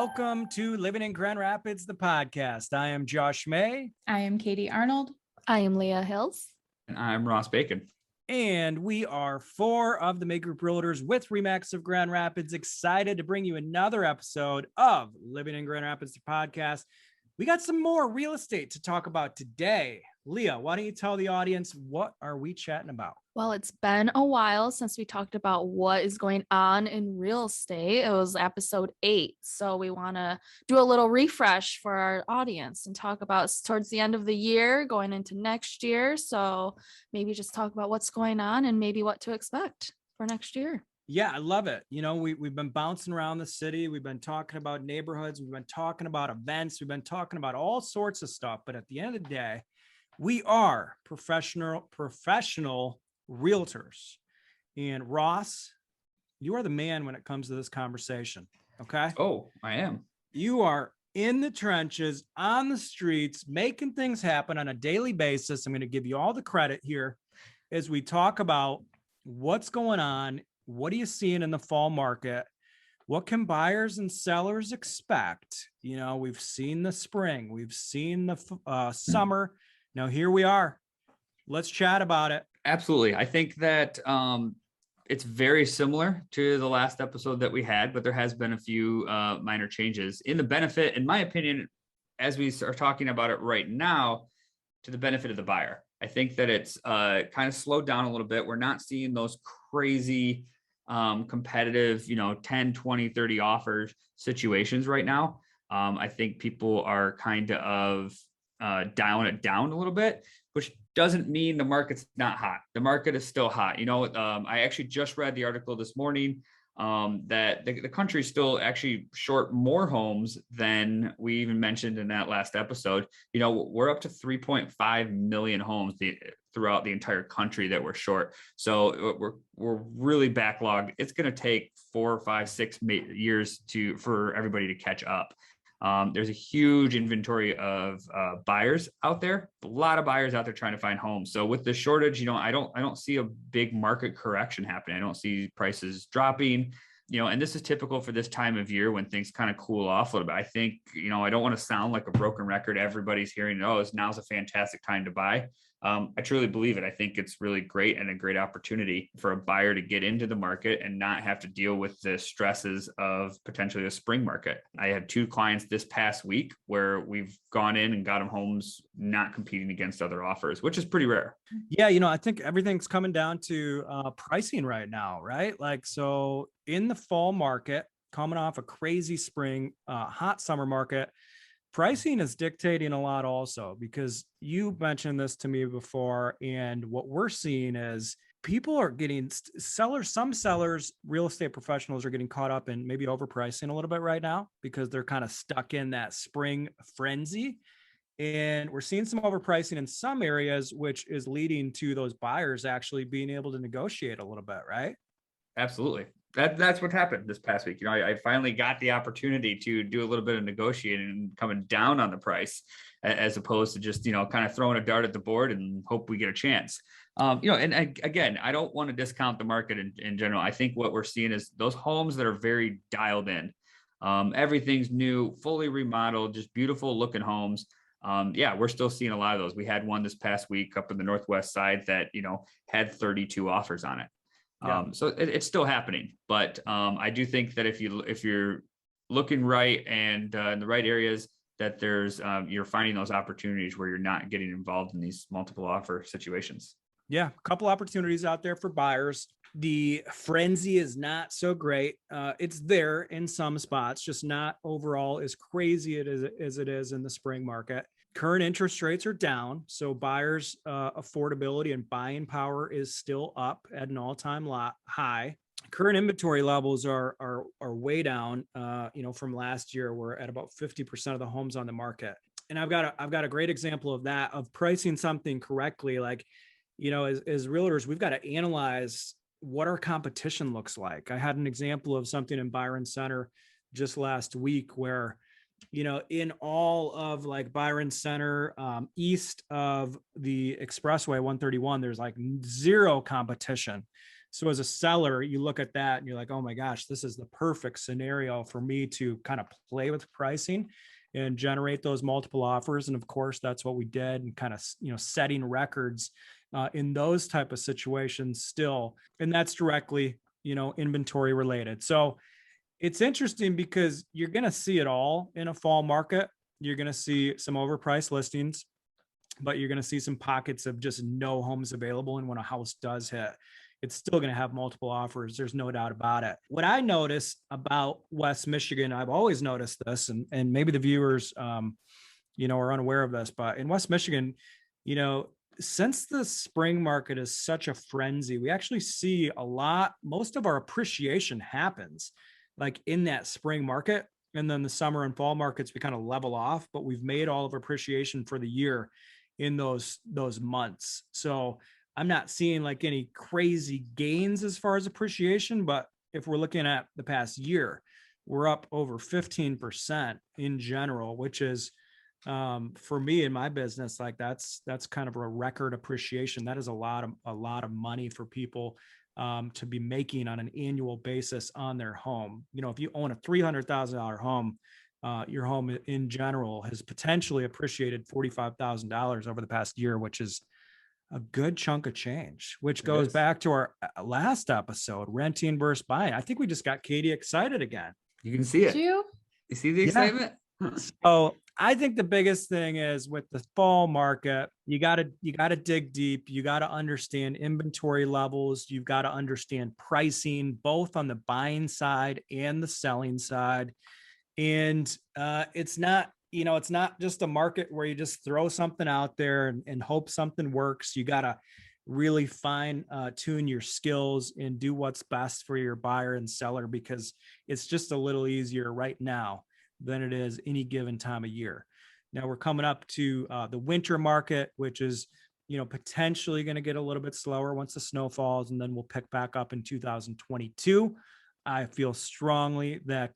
Welcome to Living in Grand Rapids, the podcast. I am Josh May. I am Katie Arnold. I am Leah Hills. And I'm Ross Bacon. And we are four of the May Group Realtors with RE/MAX of Grand Rapids, excited to bring you another episode of Living in Grand Rapids, the podcast. We got some more real estate to talk about today. Leah, why don't you tell the audience, what are we chatting about? Well, it's been a while since we talked about what is going on in real estate. It was episode 8. So we want to do a little refresh for our audience and talk about towards the end of the year, going into next year. So maybe just talk about what's going on and maybe what to expect for next year. Yeah, I love it. You know, we've been bouncing around the city. We've been talking about neighborhoods. We've been talking about events. We've been talking about all sorts of stuff. But at the end of the day, we are professional realtors. And Ross, you are the man when it comes to this conversation. Okay. Oh, I am. You are in the trenches, on the streets, making things happen on a daily basis. I'm going to give you all the credit here as we talk about what's going on. What are you seeing in the fall market? What can buyers and sellers expect? You know, we've seen the spring, we've seen the summer. Now here we are. Let's chat about it. Absolutely. I think that it's very similar to the last episode that we had, but there has been a few minor changes in the benefit, in my opinion, as we are talking about it right now, to the benefit of the buyer. I think that it's kind of slowed down a little bit. We're not seeing those crazy competitive, 10, 20, 30 offers situations right now. I think people are kind of dialing it down a little bit, which doesn't mean the market's not hot. The market is still hot. I actually just read the article this morning that the country is still actually short more homes than we even mentioned in that last episode. We're up to 3.5 million homes throughout the entire country that we're short. So we're really backlogged. It's going to take 4, 5, 6 years for everybody to catch up. There's a huge inventory of buyers out there, a lot of buyers out there trying to find homes. So with the shortage, I don't see a big market correction happening. I don't see prices dropping, and this is typical for this time of year when things kind of cool off a little bit. I think, I don't want to sound like a broken record. Everybody's hearing, now's a fantastic time to buy. I truly believe it. I think it's really great and a great opportunity for a buyer to get into the market and not have to deal with the stresses of potentially a spring market. I had 2 clients this past week where we've gone in and got them homes not competing against other offers, which is pretty rare. Yeah, I think everything's coming down to pricing right now, right? So in the fall market, coming off a crazy spring, hot summer market, pricing is dictating a lot also, because you mentioned this to me before. And what we're seeing is people are getting some sellers, real estate professionals are getting caught up in maybe overpricing a little bit right now because they're kind of stuck in that spring frenzy. And we're seeing some overpricing in some areas, which is leading to those buyers actually being able to negotiate a little bit, right? Absolutely. That's what happened this past week. I finally got the opportunity to do a little bit of negotiating and coming down on the price, as opposed to just, kind of throwing a dart at the board and hope we get a chance. And again, I don't want to discount the market in general. I think what we're seeing is those homes that are very dialed in. Everything's new, fully remodeled, just beautiful looking homes. We're still seeing a lot of those. We had one this past week up in the Northwest side that, had 32 offers on it. Yeah. So it's still happening, but I do think that if you're looking right and in the right areas, that there's you're finding those opportunities where you're not getting involved in these multiple offer situations. Yeah, a couple opportunities out there for buyers. The frenzy is not so great. It's there in some spots, just not overall as crazy as it is in the spring market. Current interest rates are down, so buyers' affordability and buying power is still up at an all-time high. Current inventory levels are way down. From last year, we're at about 50% of the homes on the market. And I've got a great example of that, of pricing something correctly. As realtors, we've got to analyze what our competition looks like. I had an example of something in Byron Center just last week where, in all of Byron Center, east of the Expressway 131, there's zero competition. So as a seller, you look at that and you're like, oh my gosh, this is the perfect scenario for me to kind of play with pricing and generate those multiple offers. And of course, that's what we did, and kind of, setting records in those type of situations still. And that's directly, inventory related. So it's interesting because you're going to see it all in a fall market. You're going to see some overpriced listings, but you're going to see some pockets of just no homes available. And when a house does hit, it's still going to have multiple offers. There's no doubt about it. What I notice about West Michigan, I've always noticed this, and maybe the viewers, are unaware of this, but in West Michigan, since the spring market is such a frenzy, we actually see most of our appreciation happens like in that spring market. And then the summer and fall markets, we kind of level off, but we've made all of appreciation for the year in those months. So I'm not seeing like any crazy gains as far as appreciation, but if we're looking at the past year, we're up over 15% in general, which is for me in my business, like that's kind of a record appreciation. That is a lot of money for people to be making on an annual basis on their home. If you own a $300,000 home, your home in general has potentially appreciated $45,000 over the past year, which is a good chunk of change, which goes back to our last episode, renting versus buying. I think we just got Katie excited again. You can see it. You see the excitement? So I think the biggest thing is with the fall market, you got to dig deep. You got to understand inventory levels. You've got to understand pricing, both on the buying side and the selling side. And it's not just a market where you just throw something out there and hope something works. You got to really tune your skills and do what's best for your buyer and seller, because it's just a little easier right now than it is any given time of year. Now we're coming up to the winter market, which is, potentially going to get a little bit slower once the snow falls, and then we'll pick back up in 2022. I feel strongly that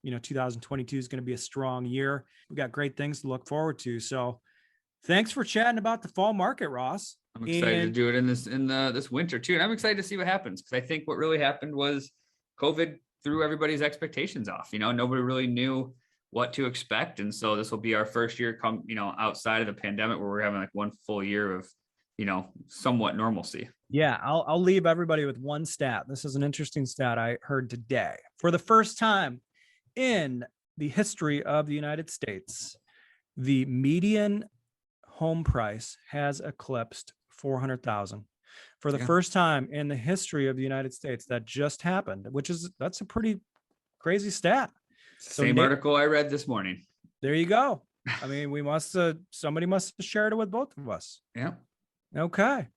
2022 is going to be a strong year. We've got great things to look forward to. So thanks for chatting about the fall market, Ross. I'm excited to do it in this winter too. And I'm excited to see what happens, because I think what really happened was COVID threw everybody's expectations off. Nobody really knew what to expect. And so this will be our first year outside of the pandemic, where we're having like one full year of, somewhat normalcy. Yeah, I'll leave everybody with one stat. This is an interesting stat I heard today. For the first time in the history of the United States, the median home price has eclipsed 400,000 for the first time in the history of the United States. That just happened, that's a pretty crazy stat. Same article I read this morning. There you go. I mean, somebody must have shared it with both of us. Yeah. Okay.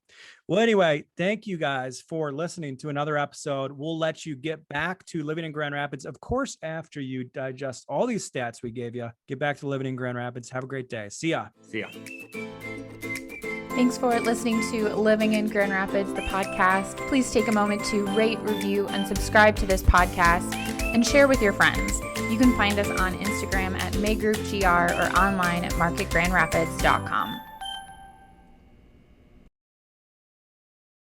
Well, anyway, thank you guys for listening to another episode. We'll let you get back to living in Grand Rapids, of course, after you digest all these stats we gave you. Get back to living in Grand Rapids. Have a great day. See ya. See ya. Thanks for listening to Living in Grand Rapids, the podcast. Please take a moment to rate, review, and subscribe to this podcast and share with your friends. You can find us on Instagram at MayGroupGR or online at marketgrandrapids.com.